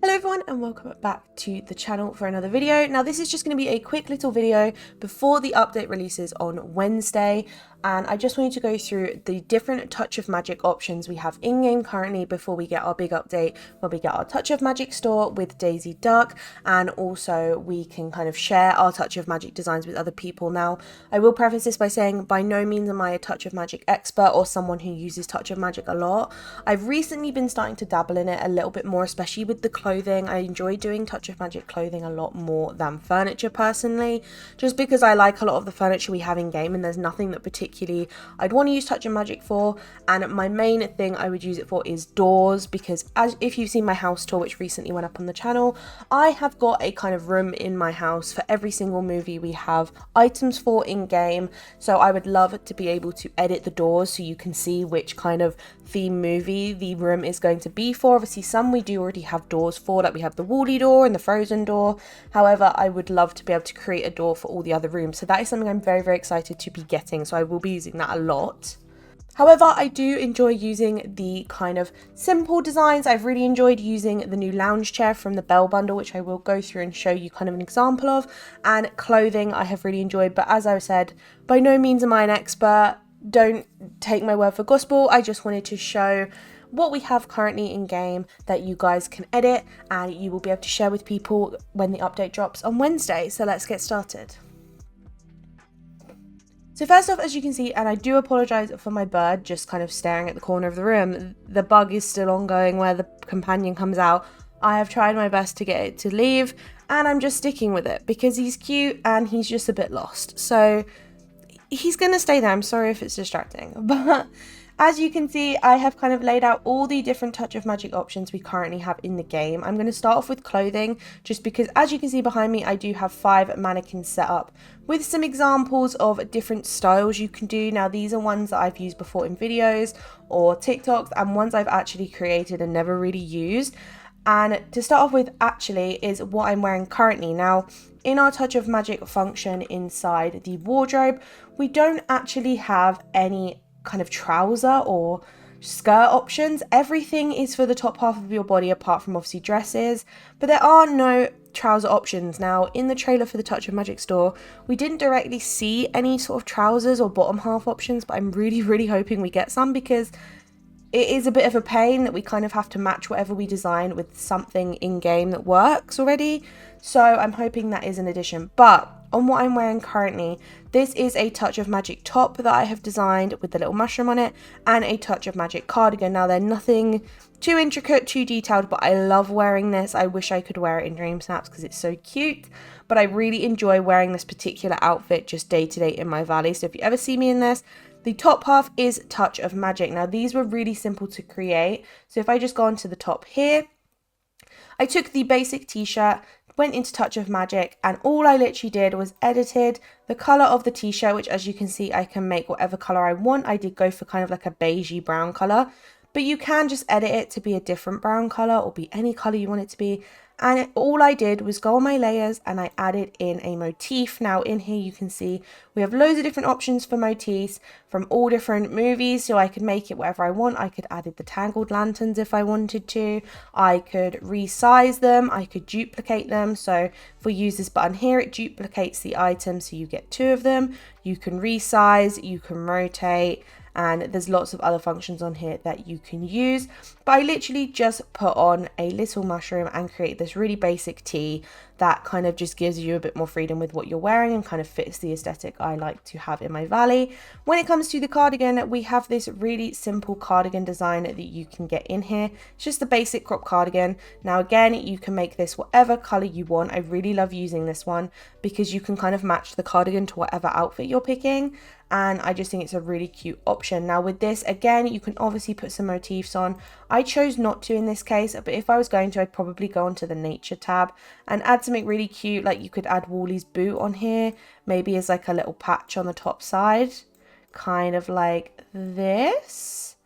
Hello everyone and welcome back to the channel for another video. Now this is just going to be a quick little video before the update releases on Wednesday, and I just wanted to go through the different Touch of Magic options we have in-game currently before we get our big update where we get our Touch of Magic store with Daisy Duck, and also we can kind of share our Touch of Magic designs with other people. Now I will preface this by saying by no means am I a Touch of Magic expert or someone who uses Touch of Magic a lot. I've recently been starting to dabble in it a little bit more, especially with the clothing. I enjoy doing Touch of Magic clothing a lot more than furniture personally, just because I like a lot of the furniture we have in game and there's nothing that particularly I'd want to use Touch of Magic for. And my main thing I would use it for is doors, because if you've seen my house tour which recently went up on the channel, I have got a kind of room in my house for every single movie we have items for in game. So I would love to be able to edit the doors so you can see which kind of theme movie the room is going to be for. Obviously some we do already have doors for, like we have the Woolly door and the Frozen door. However, I would love to be able to create a door for all the other rooms, so that is something I'm very excited to be getting, so I will be using that a lot. However, I do enjoy using the kind of simple designs. I've really enjoyed using the new lounge chair from the Bell bundle, which I will go through and show you kind of an example of, and clothing I have really enjoyed, but as I said, by no means am I an expert. Don't take my word for gospel. I just wanted to show what we have currently in game that you guys can edit and you will be able to share with people when the update drops on Wednesday. So let's get started. So first off, as you can see, and I do apologise for my bird just kind of staring at the corner of the room, the bug is still ongoing where the companion comes out. I have tried my best to get it to leave and I'm just sticking with it because he's cute and he's just a bit lost. So he's going to stay there. I'm sorry if it's distracting, but as you can see, I have kind of laid out all the different Touch of Magic options we currently have in the game. I'm going to start off with clothing, just because as you can see behind me, I do have 5 mannequins set up with some examples of different styles you can do. Now, these are ones that I've used before in videos or TikToks and ones I've actually created and never really used. And to start off with actually is what I'm wearing currently. Now, in our Touch of Magic function inside the wardrobe, we don't actually have any kind of trouser or skirt options. Everything is for the top half of your body apart from obviously dresses, but there are no trouser options. Now, in the trailer for the Touch of Magic store, we didn't directly see any sort of trousers or bottom half options, but I'm really hoping we get some, because it is a bit of a pain that we kind of have to match whatever we design with something in game that works already. So I'm hoping that is an addition. But on what I'm wearing currently, this is a Touch of Magic top that I have designed with the little mushroom on it, and a Touch of Magic cardigan. Now, they're nothing too intricate, too detailed, but I love wearing this. I wish I could wear it in Dream Snaps because it's so cute, but I really enjoy wearing this particular outfit just day to day in my valley. So if you ever see me in this, the top half is Touch of Magic. Now, these were really simple to create. So if I just go onto the top here, I took the basic t-shirt, went into Touch of Magic, and all I literally did was edited the colour of the t-shirt, which as you can see, I can make whatever colour I want. I did go for kind of like a beigey brown colour, but you can just edit it to be a different brown colour or be any colour you want it to be. And all I did was go on my layers and I added in a motif. Now in here you can see we have loads of different options for motifs from all different movies, so I could make it whatever I want. I could add the tangled lanterns if I wanted to. I could resize them, I could duplicate them. So if we use this button here, it duplicates the item so you get 2 of them. You can resize, you can rotate, and there's lots of other functions on here that you can use. But I literally just put on a little mushroom and create this really basic tee that kind of just gives you a bit more freedom with what you're wearing and kind of fits the aesthetic I like to have in my valley. When it comes to the cardigan, we have this really simple cardigan design that you can get in here. It's just the basic crop cardigan. Now again, you can make this whatever color you want. I really love using this one because you can kind of match the cardigan to whatever outfit you're picking, and I just think it's a really cute option. Now with this, again, you can obviously put some motifs on. I chose not to in this case, but if I was going to, I'd probably go onto the nature tab and add something really cute. Like you could add Wally's boot on here, maybe as like a little patch on the top side, kind of like this.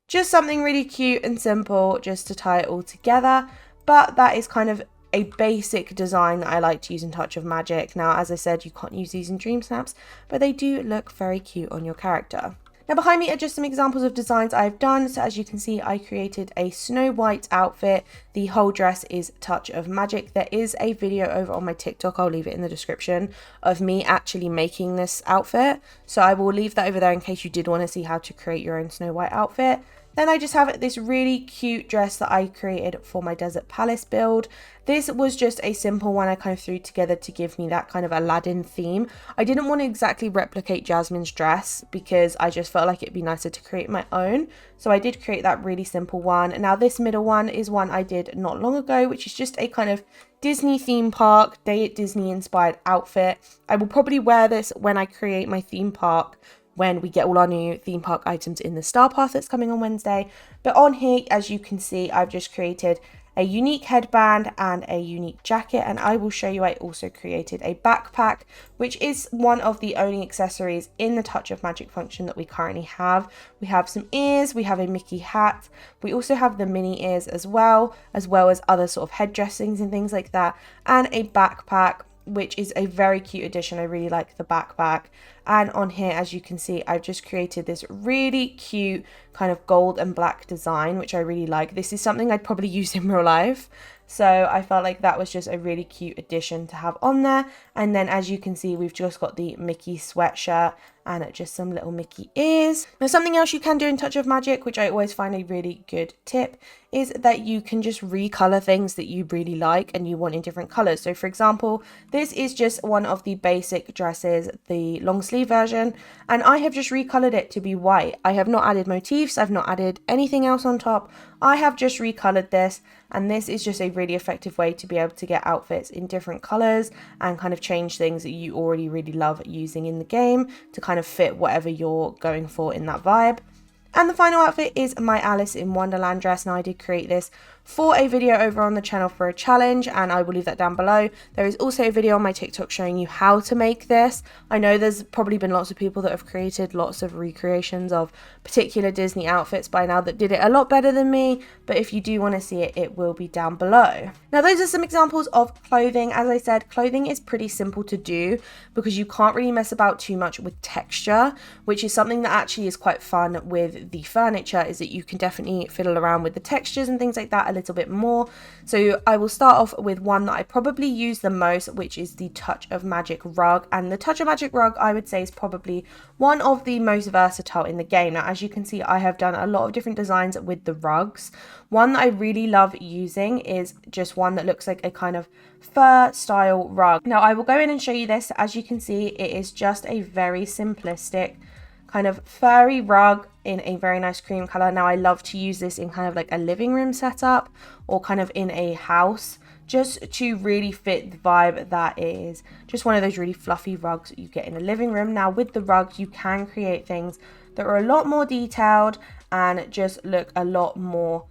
Just something really cute and simple just to tie it all together. But that is kind of a basic design that I like to use in Touch of Magic. Now, as I said, you can't use these in Dream Snaps, but they do look very cute on your character. Now behind me are just some examples of designs I've done. So as you can see, I created a Snow White outfit. The whole dress is Touch of Magic. There is a video over on my TikTok, I'll leave it in the description, of me actually making this outfit. So I will leave that over there in case you did want to see how to create your own Snow White outfit. Then I just have this really cute dress that I created for my Desert Palace build. This was just a simple one I kind of threw together to give me that kind of Aladdin theme. I didn't want to exactly replicate Jasmine's dress because I just felt like it'd be nicer to create my own. So I did create that really simple one. Now this middle one is one I did not long ago, which is just a kind of Disney theme park, Day at Disney inspired outfit. I will probably wear this when I create my theme park, when we get all our new theme park items in the Star Path that's coming on Wednesday. But on here, as you can see, I've just created a unique headband and a unique jacket, and I will show you I also created a backpack, which is one of the only accessories in the Touch of Magic function that we currently have. We have some ears, we have a Mickey hat, we also have the mini ears as well as other sort of head dressings and things like that, and a backpack, which is a very cute addition. I really like the backpack. And on here, as you can see, I've just created this really cute kind of gold and black design, which I really like. This is something I'd probably use in real life. So I felt like that was just a really cute addition to have on there. And then as you can see, we've just got the Mickey sweatshirt and just some little Mickey ears. Now something else you can do in Touch of Magic, which I always find a really good tip, is that you can just recolor things that you really like and you want in different colors. So for example, this is just one of the basic dresses, the long sleeve version, and I have just recolored it to be white. I have not added motifs, I've not added anything else on top. I have just recolored this, and this is just a really effective way to be able to get outfits in different colors and kind of change things that you already really love using in the game to kind of fit whatever you're going for in that vibe. And the final outfit is my Alice in Wonderland dress. Now I did create this for a video over on the channel for a challenge, and I will leave that down below. There is also a video on my TikTok showing you how to make this. I know there's probably been lots of people that have created lots of recreations of particular Disney outfits by now that did it a lot better than me, but if you do want to see it, it will be down below. Now those are some examples of clothing. As I said, clothing is pretty simple to do because you can't really mess about too much with texture, which is something that actually is quite fun with the furniture, is that you can definitely fiddle around with the textures and things like that a little bit more. So I will start off with one that I probably use the most, which is the Touch of Magic rug. And the Touch of Magic rug, I would say, is probably one of the most versatile in the game. Now as you can see, I have done a lot of different designs with the rugs. One that I really love using is just one that looks like a kind of fur style rug. Now I will go in and show you this. As you can see, it is just a very simplistic kind of furry rug in a very nice cream color. Now I love to use this in kind of like a living room setup or kind of in a house, just to really fit the vibe that is just one of those really fluffy rugs that you get in a living room. Now with the rugs, you can create things that are a lot more detailed and just look a lot more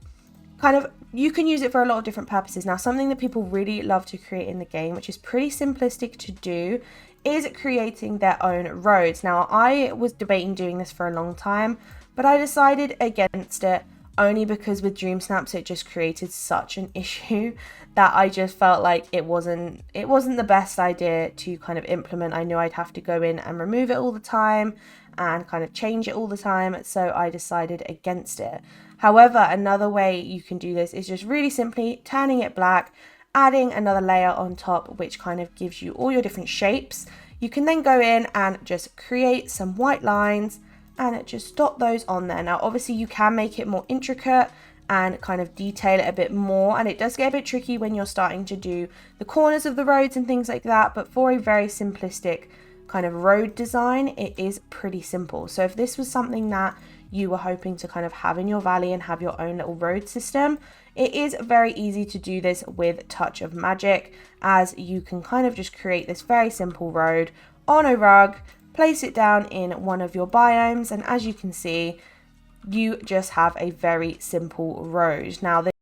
kind of, you can use it for a lot of different purposes. Now something that people really love to create in the game, which is pretty simplistic to do, is creating their own roads. Now I was debating doing this for a long time, but I decided against it only because with Dream Snaps it just created such an issue that I just felt like it wasn't the best idea to kind of implement. I knew I'd have to go in and remove it all the time and kind of change it all the time, so I decided against it. However, another way you can do this is just really simply turning it black, adding another layer on top, which kind of gives you all your different shapes. You can then go in and just create some white lines and just dot those on there. Now obviously you can make it more intricate and kind of detail it a bit more, and it does get a bit tricky when you're starting to do the corners of the roads and things like that, but for a very simplistic kind of road design, it is pretty simple. So if this was something that you were hoping to kind of have in your valley and have your own little road system, it is very easy to do this with Touch of Magic, as you can kind of just create this very simple road on a rug, place it down in one of your biomes, and as you can see, you just have a very simple road. Now